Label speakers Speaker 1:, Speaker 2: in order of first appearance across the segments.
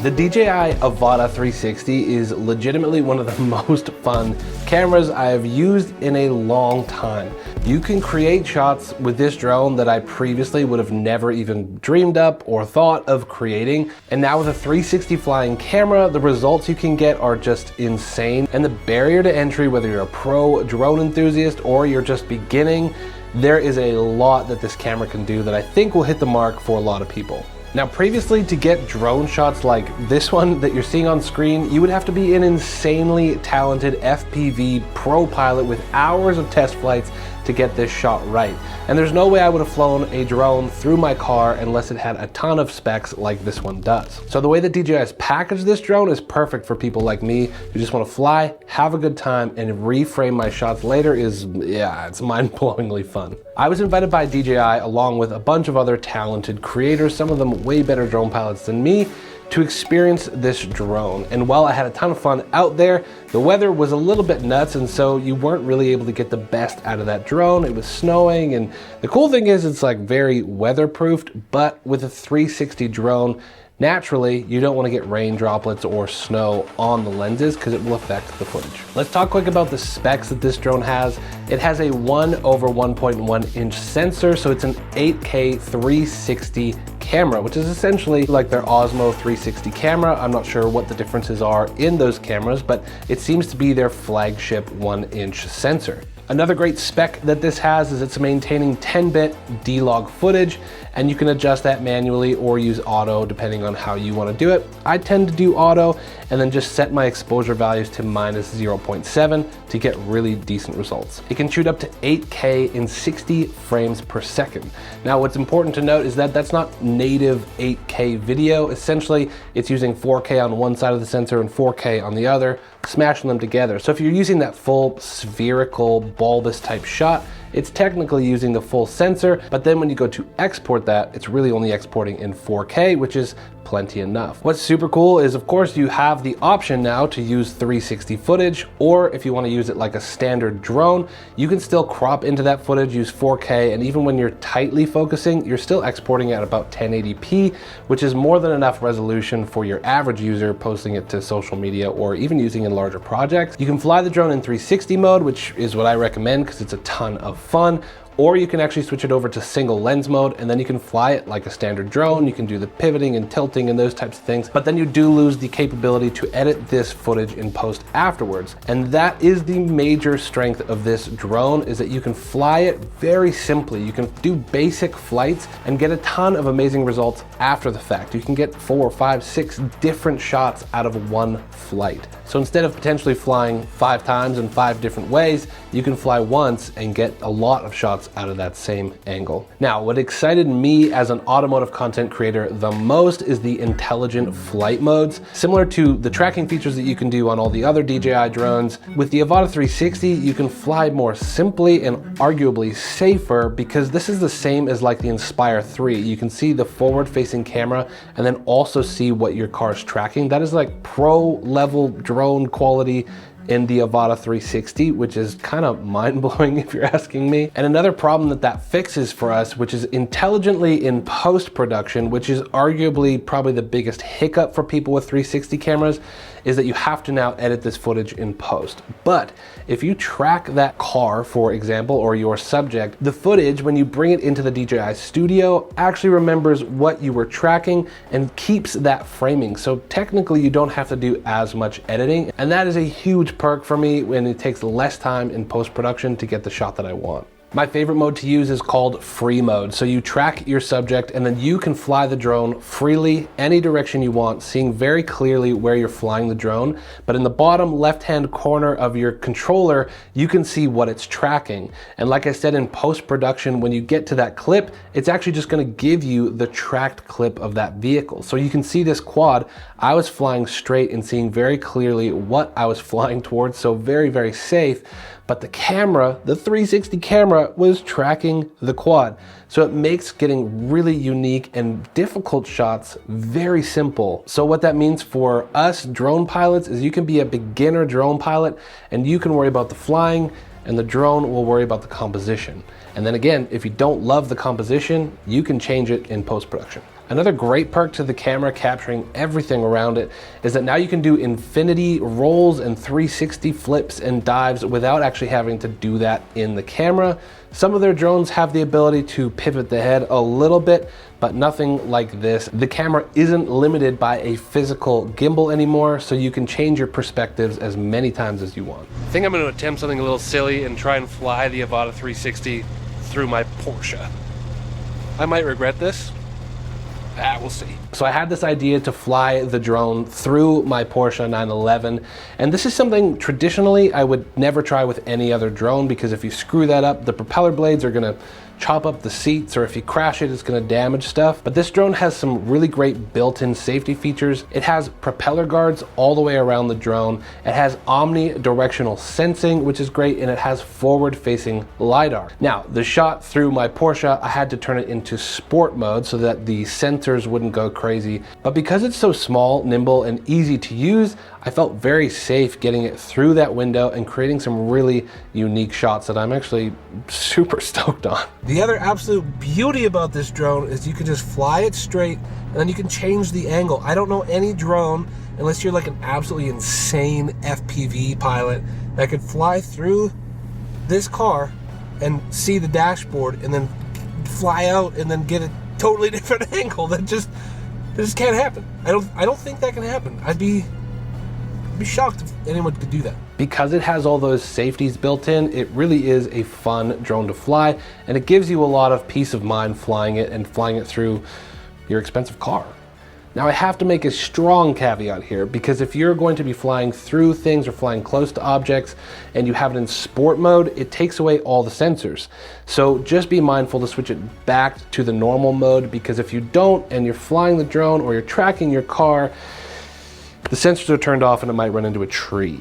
Speaker 1: The DJI Avata 360 is legitimately one of the most fun cameras I have used in a long time. You can create shots with this drone that I previously would have never even dreamed up or thought of creating. And now with a 360 flying camera, the results you can get are just insane. And the barrier to entry, whether you're a pro drone enthusiast or you're just beginning, there is a lot that this camera can do that I think will hit the mark for a lot of people. Now previously, to get drone shots like this one that you're seeing on screen, you would have to be an insanely talented FPV pro pilot with hours of test flights to get this shot right. And there's no way I would have flown a drone through my car unless it had a ton of specs like this one does. So the way that DJI has packaged this drone is perfect for people like me who just want to fly, have a good time, and reframe my shots later is, yeah, it's mind-blowingly fun. I was invited by DJI along with a bunch of other talented creators, some of them way better drone pilots than me, to experience this drone. And while I had a ton of fun out there, the weather was a little bit nuts, and so you weren't really able to get the best out of that drone. It was snowing, and the cool thing is it's like very weatherproofed, but with a 360 drone, naturally, you don't want to get rain droplets or snow on the lenses because it will affect the footage. Let's talk quick about the specs that this drone has. It has a 1/1.1 inch sensor, so it's an 8K 360 camera, which is essentially like their Osmo 360 camera. I'm not sure what the differences are in those cameras, but it seems to be their flagship 1-inch sensor. Another great spec that this has is it's maintaining 10-bit DLOG footage, and you can adjust that manually or use auto depending on how you want to do it. I tend to do auto and then just set my exposure values to -0.7 to get really decent results. It can shoot up to 8K in 60 frames per second. Now what's important to note is that that's not native 8K video. Essentially, it's using 4K on one side of the sensor and 4K on the other, smashing them together. So if you're using that full spherical bulbous type shot, it's technically using the full sensor, but then when you go to export that, it's really only exporting in 4K, which is plenty enough. What's super cool is, of course, you have the option now to use 360 footage, or if you want to use it like a standard drone, you can still crop into that footage, use 4K, and even when you're tightly focusing, you're still exporting at about 1080p, which is more than enough resolution for your average user posting it to social media or even using in larger projects. You can fly the drone in 360 mode, which is what I recommend because it's a ton of fun. Or you can actually switch it over to single lens mode, and then you can fly it like a standard drone. You can do the pivoting and tilting and those types of things, but then you do lose the capability to edit this footage in post afterwards. And that is the major strength of this drone, is that you can fly it very simply. You can do basic flights and get a ton of amazing results after the fact. You can get 4, 5, 6 different shots out of one flight. So instead of potentially flying 5 times in 5 different ways, you can fly once and get a lot of shots out of that same angle. Now, what excited me as an automotive content creator the most is the intelligent flight modes. Similar to the tracking features that you can do on all the other DJI drones, with the Avata 360, you can fly more simply and arguably safer because this is the same as like the Inspire 3. You can see the forward-facing camera and then also see what your car is tracking. That is like pro-level drone quality in the Avata 360, which is kind of mind-blowing if you're asking me. And another problem that fixes for us, which is intelligently in post-production, which is arguably probably the biggest hiccup for people with 360 cameras, is that you have to now edit this footage in post. But if you track that car, for example, or your subject, the footage, when you bring it into the DJI Studio, actually remembers what you were tracking and keeps that framing. So technically you don't have to do as much editing. And that is a huge perk for me when it takes less time in post-production to get the shot that I want. My favorite mode to use is called free mode. So you track your subject and then you can fly the drone freely, any direction you want, seeing very clearly where you're flying the drone. But in the bottom left-hand corner of your controller, you can see what it's tracking. And like I said, in post-production, when you get to that clip, it's actually just gonna give you the tracked clip of that vehicle. So you can see this quad, I was flying straight and seeing very clearly what I was flying towards, so very, very safe. But the camera, the 360 camera, was tracking the quad. So it makes getting really unique and difficult shots very simple. So what that means for us drone pilots is you can be a beginner drone pilot and you can worry about the flying and the drone will worry about the composition. And then again, if you don't love the composition, you can change it in post-production. Another great perk to the camera capturing everything around it is that now you can do infinity rolls and 360 flips and dives without actually having to do that in the camera. Some of their drones have the ability to pivot the head a little bit, but nothing like this. The camera isn't limited by a physical gimbal anymore, so you can change your perspectives as many times as you want. I think I'm going to attempt something a little silly and try and fly the Avata 360 through my Porsche. I might regret this. We'll see. So I had this idea to fly the drone through my Porsche 911, and this is something traditionally I would never try with any other drone, because if you screw that up, the propeller blades are gonna chop up the seats, or if you crash it, it's gonna damage stuff. But this drone has some really great built-in safety features. It has propeller guards all the way around the drone. It has omnidirectional sensing, which is great, and it has forward-facing LiDAR. Now, the shot through my Porsche, I had to turn it into sport mode so that the sensors wouldn't go crazy. But because it's so small, nimble, and easy to use, I felt very safe getting it through that window and creating some really unique shots that I'm actually super stoked on. The other absolute beauty about this drone is you can just fly it straight and then you can change the angle. I don't know any drone, unless you're like an absolutely insane FPV pilot, that could fly through this car and see the dashboard and then fly out and then get a totally different angle. That just can't happen. I don't think that can happen. I'd be shocked if anyone could do that. Because it has all those safeties built in, it really is a fun drone to fly, and it gives you a lot of peace of mind flying it and flying it through your expensive car. Now, I have to make a strong caveat here, because if you're going to be flying through things or flying close to objects and you have it in sport mode, it takes away all the sensors. So just be mindful to switch it back to the normal mode, because if you don't and you're flying the drone or you're tracking your car, the sensors are turned off and it might run into a tree.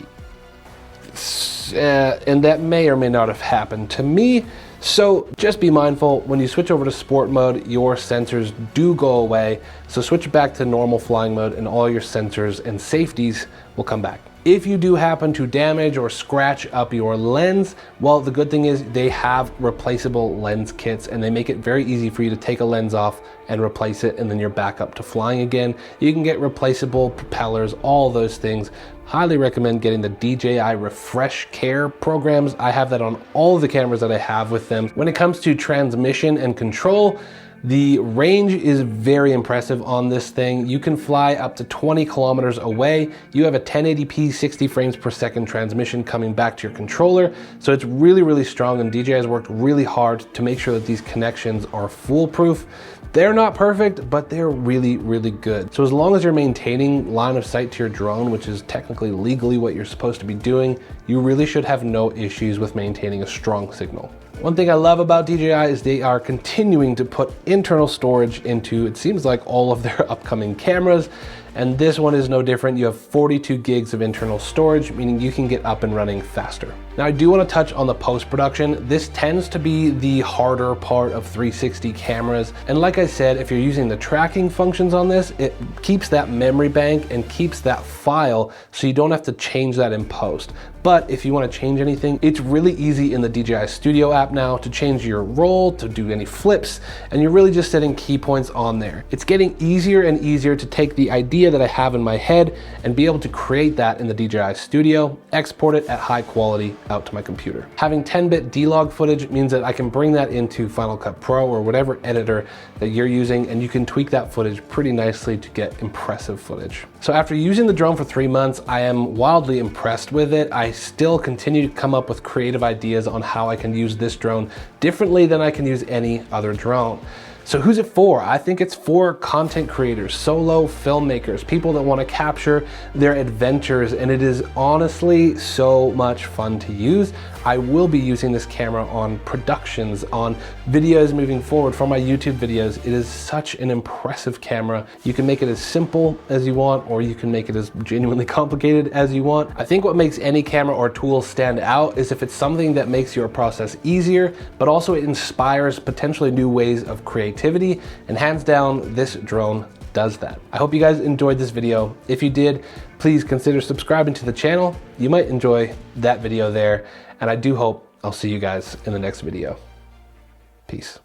Speaker 1: And that may or may not have happened to me. So just be mindful, when you switch over to sport mode, your sensors do go away. So switch back to normal flying mode and all your sensors and safeties will come back. If you do happen to damage or scratch up your lens, well, the good thing is they have replaceable lens kits, and they make it very easy for you to take a lens off and replace it, and then you're back up to flying again. You can get replaceable propellers, all those things. Highly recommend getting the DJI Refresh Care programs. I have that on all of the cameras that I have with them. When it comes to transmission and control, the range is very impressive on this thing. You can fly up to 20 kilometers away. You have a 1080p 60 frames per second transmission coming back to your controller. So it's really, really strong, and DJI has worked really hard to make sure that these connections are foolproof. They're not perfect, but they're really, really good. So as long as you're maintaining line of sight to your drone, which is technically legally what you're supposed to be doing, you really should have no issues with maintaining a strong signal. One thing I love about DJI is they are continuing to put internal storage into, it seems like, all of their upcoming cameras. And this one is no different. You have 42 gigs of internal storage, meaning you can get up and running faster. Now, I do want to touch on the post-production. This tends to be the harder part of 360 cameras. And like I said, if you're using the tracking functions on this, it keeps that memory bank and keeps that file, so you don't have to change that in post. But if you want to change anything, it's really easy in the DJI Studio app now to change your roll, to do any flips, and you're really just setting key points on there. It's getting easier and easier to take the idea that I have in my head and be able to create that in the DJI Studio, export it at high quality out to my computer. Having 10-bit DLOG footage means that I can bring that into Final Cut Pro or whatever editor that you're using, and you can tweak that footage pretty nicely to get impressive footage. So after using the drone for 3 months, I am wildly impressed with it. I still continue to come up with creative ideas on how I can use this drone differently than I can use any other drone. So who's it for? I think it's for content creators, solo filmmakers, people that want to capture their adventures, and it is honestly so much fun to use. I will be using this camera on productions, on videos moving forward for my YouTube videos. It is such an impressive camera. You can make it as simple as you want, or you can make it as genuinely complicated as you want. I think what makes any camera or tool stand out is if it's something that makes your process easier, but also it inspires potentially new ways of creativity, and hands down, this drone does that. I hope you guys enjoyed this video. If you did, please consider subscribing to the channel. You might enjoy that video there, and I do hope I'll see you guys in the next video. Peace.